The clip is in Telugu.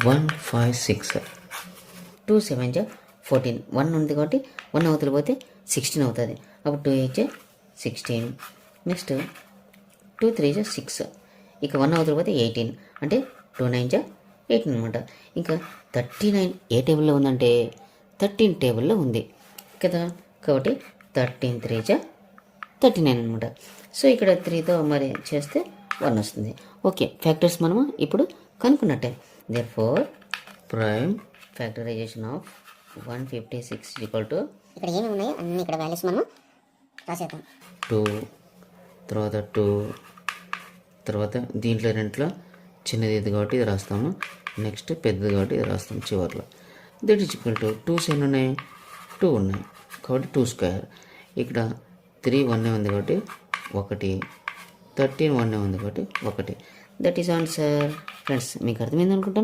156. 2 7 14. 1 ఉంది కాబట్టి 1 అవతల పోతే 16 అవుతుంది. అప్పుడు 2 8 16. నెక్స్ట్ 2 3 6. ఇక 1 అవతల పోతే 18 అంటే 2 9 18 అనమాట. ఇంకా 39 ఏ టేబుల్లో ఉందంటే 13 టేబుల్లో ఉంది కదా. కాబట్టి 13 3 39 అనమాట. సో ఇక్కడ 3తో మరి చేస్తే 1 వస్తుంది. ఓకే, ఫ్యాక్టర్స్ మనము ఇప్పుడు కనుక్కున్నట్టే. Therefore prime factorization of 156 equal to ఇక్కడ ఏమి ఉన్నాయో అన్ని ఇక్కడ వాల్యూస్ మనం రాసేద్దాం. 2 తర్వాత 2 తర్వాత దీంట్లో రెంట్లో చిన్నది ఇది కాబట్టి ఇది రాస్తాము. నెక్స్ట్ పెద్దది కాబట్టి ఇది రాస్తాము చివరిలో. దట్ ఈజ్ ఈక్వల్ టు 2 ఎన్ని ఉన్నాయి? 2 ఉన్నాయి కాబట్టి 2 స్క్వేర్. ఇక్కడ 3 1 ఉంది కాబట్టి 1, 13 1 ఉంది కాబట్టి 1. That is answer. ఫ్రెండ్స్, మీకు అర్థమైంది అనుకుంటాను.